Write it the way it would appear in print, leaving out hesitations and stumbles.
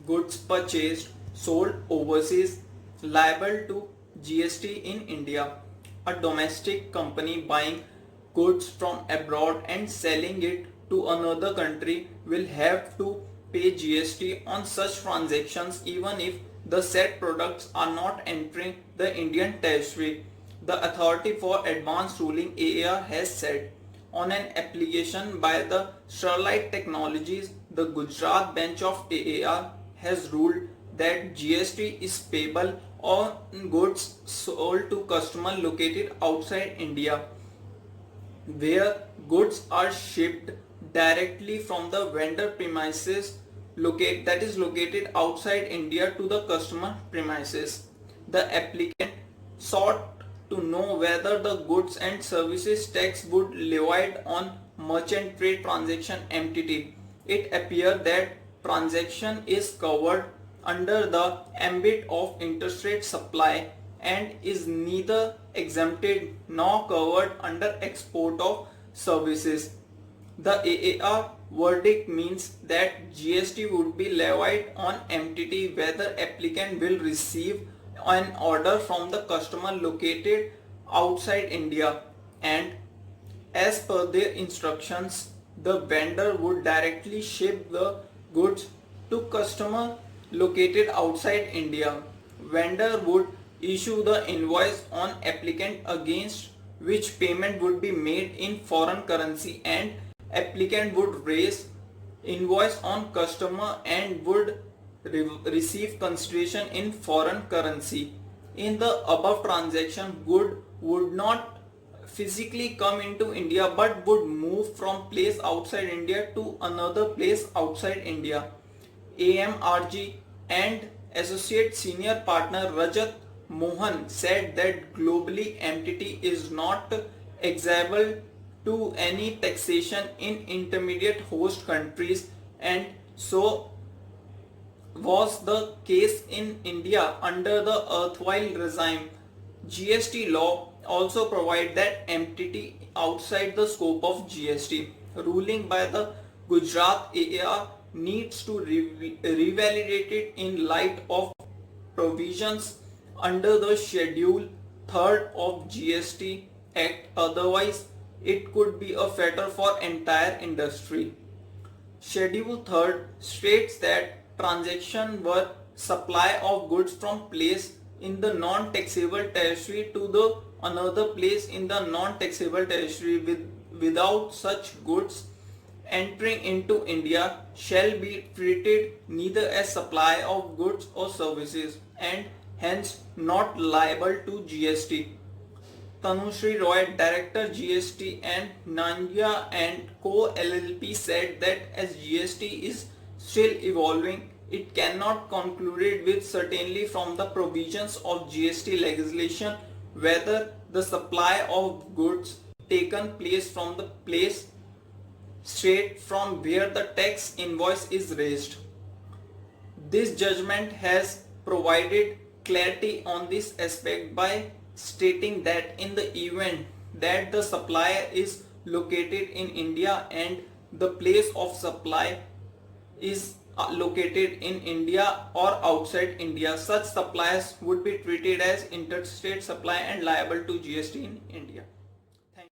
goods purchased, sold overseas, liable to GST in India. A domestic company buying goods from abroad and selling it to another country will have to pay GST on such transactions even if the said products are not entering the Indian territory. The Authority for Advanced Ruling AAR has said. On an application by the Sterlite Technologies, the Gujarat bench of AAR has ruled that GST is payable on goods sold to customers located outside India, where goods are shipped directly from the vendor premises located outside India to the customer premises. The applicant sought to know whether the goods and services tax would levied on merchant trade transaction MTT. It appears that transaction is covered under the ambit of interstate supply and is neither exempted nor covered under export of services. The AAR verdict means that GST would be levied on MTT whether applicant will receive an order from the customer located outside India, and as per their instructions the vendor would directly ship the goods to customer located outside India. Vendor would issue the invoice on applicant against which payment would be made in foreign currency, and applicant would raise invoice on customer and would receive consideration in foreign currency. In the above transaction, good would not physically come into India but would move from place outside India to another place outside India. AMRG and Associate Senior Partner Rajat Mohan said that globally MTT is not exable to any taxation in intermediate host countries, and so was the case in India under the erstwhile regime. GST law also provides that MTT outside the scope of GST. Ruling by the Gujarat AAR needs to revalidate it in light of provisions under the Schedule 3rd of GST Act, otherwise it could be a fetter for entire industry. Schedule 3rd states that transactions were supply of goods from place in the non-taxable territory to the another place in the non-taxable territory without such goods entering into India shall be treated neither as supply of goods or services and hence not liable to GST. Tanushree Roy, Director GST and Nanya and Co LLP said that as GST is still evolving, it cannot conclude with certainty from the provisions of GST legislation whether the supply of goods taken place from the place state from where the tax invoice is raised. This judgment has provided clarity on this aspect by stating that in the event that the supplier is located in India and the place of supply is located in India or outside India, such suppliers would be treated as interstate supply and liable to GST in India.